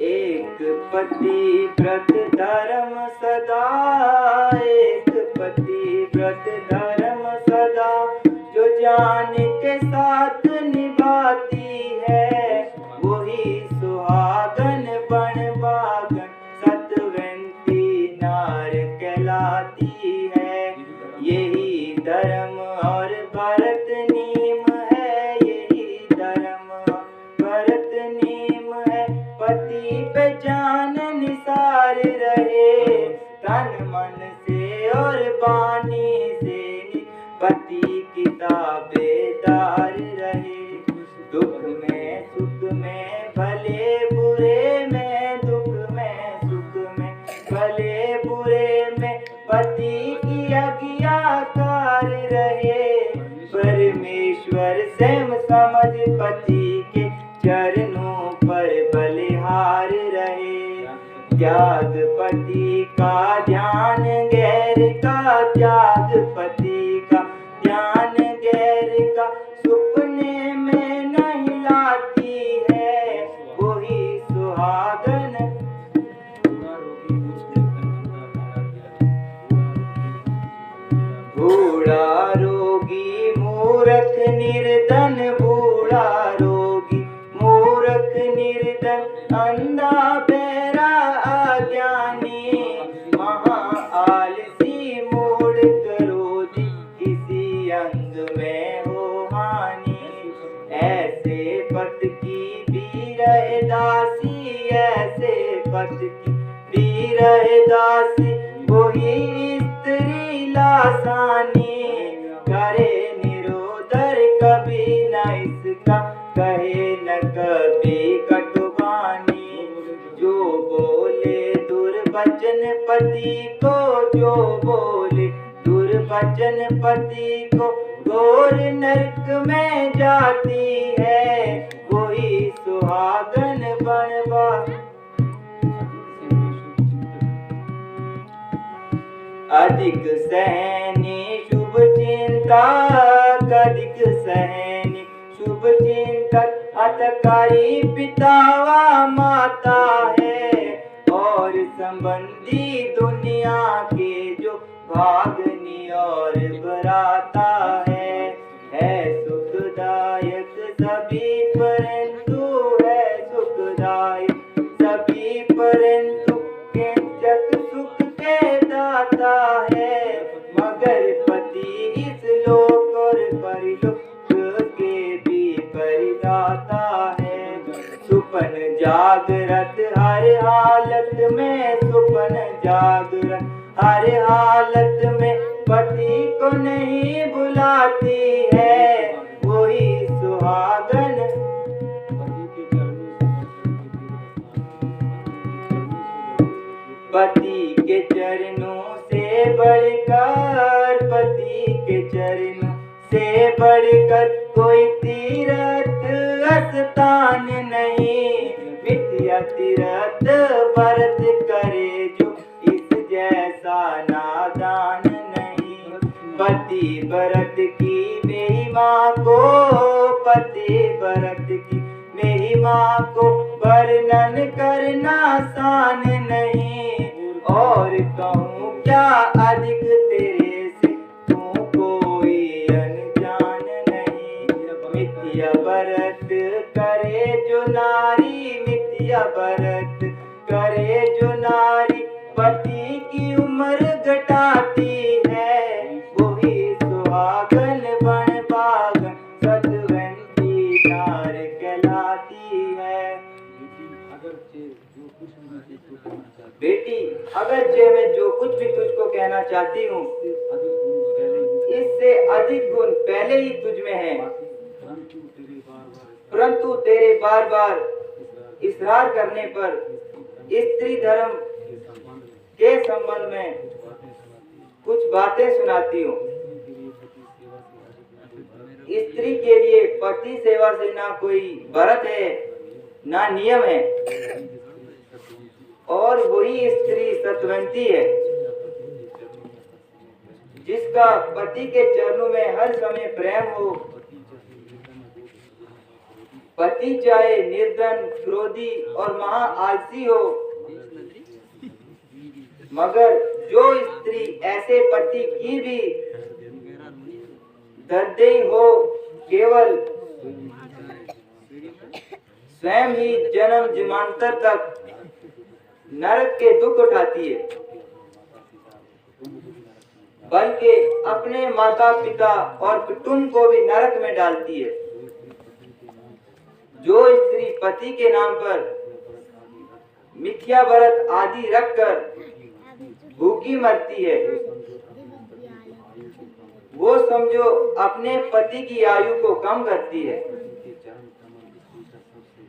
एक पति व्रत धर्म सदा, एक पति व्रत धर्म सदा, जो जान के साथ निभाती है, वही सुहागन बनवागन सतवंती नार कहलाती है। यही धर्म और भरत नीम है, यही धर्म भरत नीम है। पति पे जान निसार रहे, तन मन से और वाणी से, पति की ताबेदार रहे। दुख में सुख में भले बुरे में, दुख में सुख में भले बुरे में, पति की आज्ञाकार रहे। परमेश्वर स्वयं समझ पति के चरणों पर बलिहार रहे। त्याग पति का ध्यान गैर का, त्याग पति का ध्यान गैर का, सुपने में नहीं लाती है, वही सुहागन। बूढ़ा रोगी मूर्ख निर्धन, बूढ़ा रोगी मूर्ख निर्धन, अंधा बहरा अज्ञानी, महा आलसी मूढ़ क्रोधी, किसी अंग में हो हानि। ऐसे पत की भी रहे दासी, ऐसे पत की भी रहे दासी, वही स्त्री लासानी, करे निरोधर कभी न इसका, कहे न कभी कटुवानी। जो बोले दुर्वचन पति को, जो बोले दुर्वचन पति को, घोर नरक में जाती है, वही सुहागन बनवा। अधिक सहनी शुभ चिंतक, अधिक सहनी शुभ चिंतक, अतकारी पितावा माता है, और संबंधी दुनिया के जो भागनी और बराता है सुखदायक सभी परंतु, है सुखदायक सभी परंतु, किंचक सुख के दाता है, मगर पति इस लोक और परलोक के भी परिदाता है। सुपन जागृत हर हालत में, सुपन जागृत हर हालत में, पति को नहीं बुलाती है, वही सुहागन। पति के चरणों से बढ़कर, पति के चरणों से बढ़कर, कोई तीर्थ स्थान नहीं, मिथ्या तीर्थ व्रत करे जो, इस जैसा नादान नहीं। पति व्रत की महिमा को, पति व्रत की महिमा को, वर्णन करना आसान नहीं, और कहूँ क्या अधिक तेरे से, तू कोई अनजान नहीं। मिथ्या व्रत करे जो नारी, मिथ्या व्रत करे जो नारी, पति की उम्र घटाती है, वही सुहागन बनवागन सतवंती नार कहलाती है। बेटी, अगरचे मैं जो कुछ भी तुझको कहना चाहती हूँ, इससे अधिक गुण पहले ही तुझ में है, परंतु तेरे बार बार इसरार करने पर स्त्री धर्म के संबंध में कुछ बातें सुनाती हूँ। स्त्री के लिए पति सेवा से ना कोई व्रत है, ना नियम है, और वही स्त्री सतवंती है, जिसका पति के चरणों में हर समय प्रेम हो, पति चाहे निर्धन, क्रोधी और महा आलसी हो, मगर जो स्त्री ऐसे पति की भी दर्देई हो, केवल स्वयं ही जन्म जन्मांतर तक नरक के दुख उठाती है, बल्कि अपने माता पिता और कुटुंब को भी नरक में डालती है। जो स्त्री पति के नाम पर मिथ्या व्रत आदि रखकर भूखी मरती है, वो समझो अपने पति की आयु को कम करती है।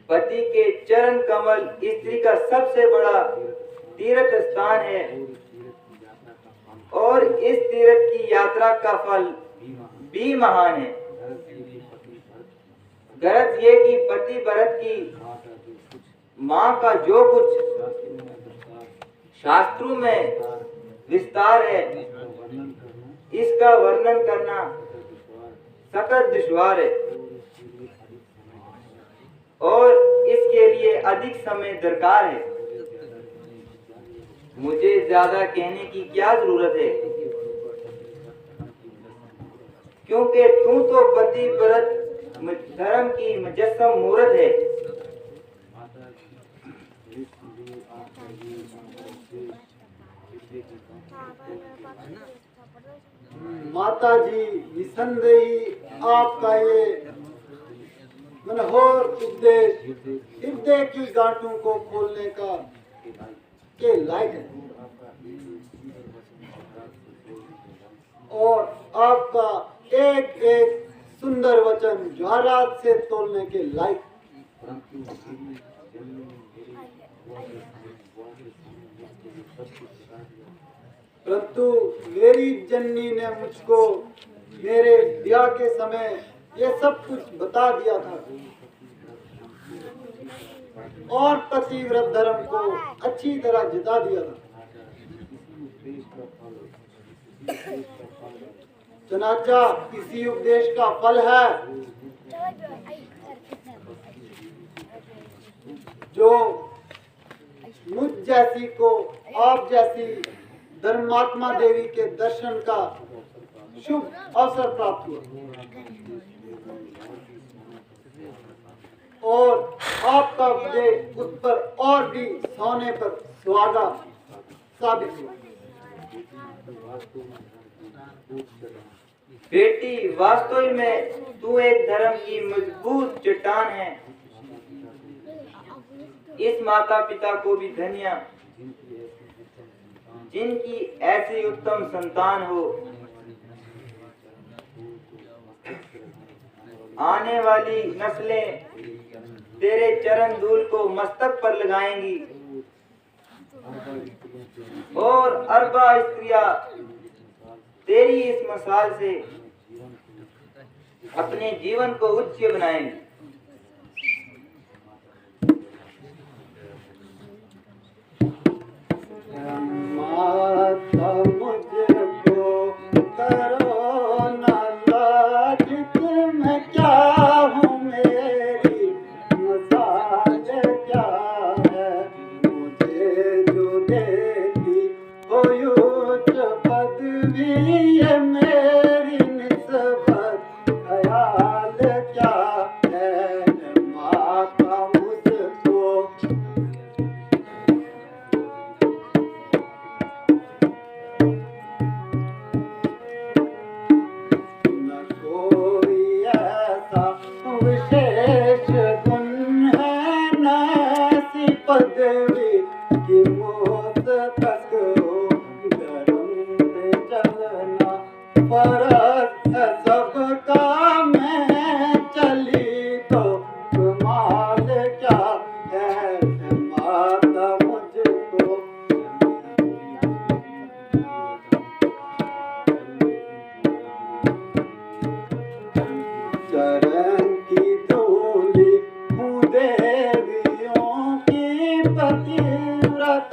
पति के चरण कमल स्त्री का सबसे बड़ा तीर्थ स्थान है और इस तीर्थ की यात्रा का फल भी महान है। गरज ये कि पति व्रत की माँ का जो कुछ शास्त्रों में विस्तार है, इसका वर्णन करना सख्त दुश्वार है और इसके लिए अधिक समय दरकार है। मुझे ज्यादा कहने की क्या जरूरत है, क्योंकि तू तो पति व्रत धर्म की मुजस्सम मूर्त है। माता जी, निसंदेही आपका ये मनोहर उपदेश हृदय की गांठों को खोलने का के लायक है और आपका एक एक सुंदर वचन ज्वारात से तोलने के लायक। परंतु मेरी जननी ने मुझको मेरे ब्याह के समय ये सब कुछ बता दिया था और पतिव्रत धर्म को अच्छी तरह जता दिया था। चनाचा इसी उपदेश का फल है जो मुझ जैसी को आप जैसी धर्मात्मा देवी के दर्शन का शुभ अवसर प्राप्त हुआ और आपका उपदेश उस पर और भी सोने पर सुहागा साबित हुआ। बेटी, वास्तव में तू एक धर्म की मजबूत चट्टान है। इस माता पिता को भी धन्य जिनकी ऐसी उत्तम संतान हो। आने वाली नस्लें तेरे चरण धूल को मस्तक पर लगाएंगी और अरबा स्त्रियां तेरी इस मसाल से अपने जीवन को उच्च बनाएंगी। माता मुझको करो ना लाज, मैं क्या हूँ, मेरी मसाल क्या है। मुझे जो देती हो उच्च पदवी, ये मेरी निस्बत ख्याल क्या है। माता मुझको विशेष गुण है न पदवी की मौत तक हो, धर्म में चलना फर्ज है सबका। मैं चली तो कमाल क्या है। माता मुझको चरण की धूली हूँ, देवियों की पतिव्रताओं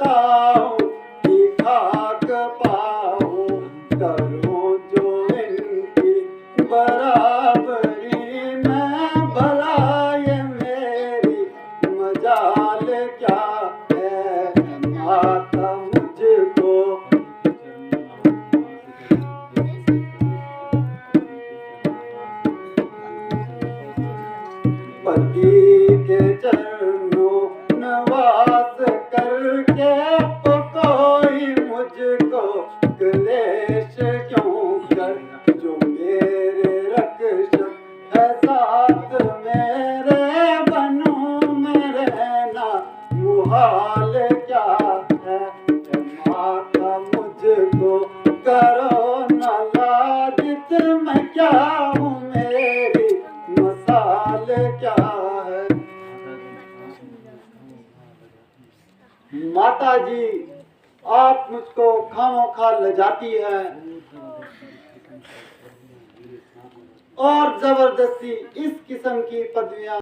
की खाक पाऊं। करूं जो इनकी बराबरी, मैं भला ये सती के चरणों नवास करके कोई मुझको क्लेश क्यों कर, जो मेरे रक्षक है साथ मेरे, बनूं में रहना मुहाल क्या है। माता मुझको करो न लाजित, मैं क्या हूँ मेरी मसाल क्या है। माता जी आप मुझको खामोखा लजाती है और जबरदस्ती इस किस्म की पदवियां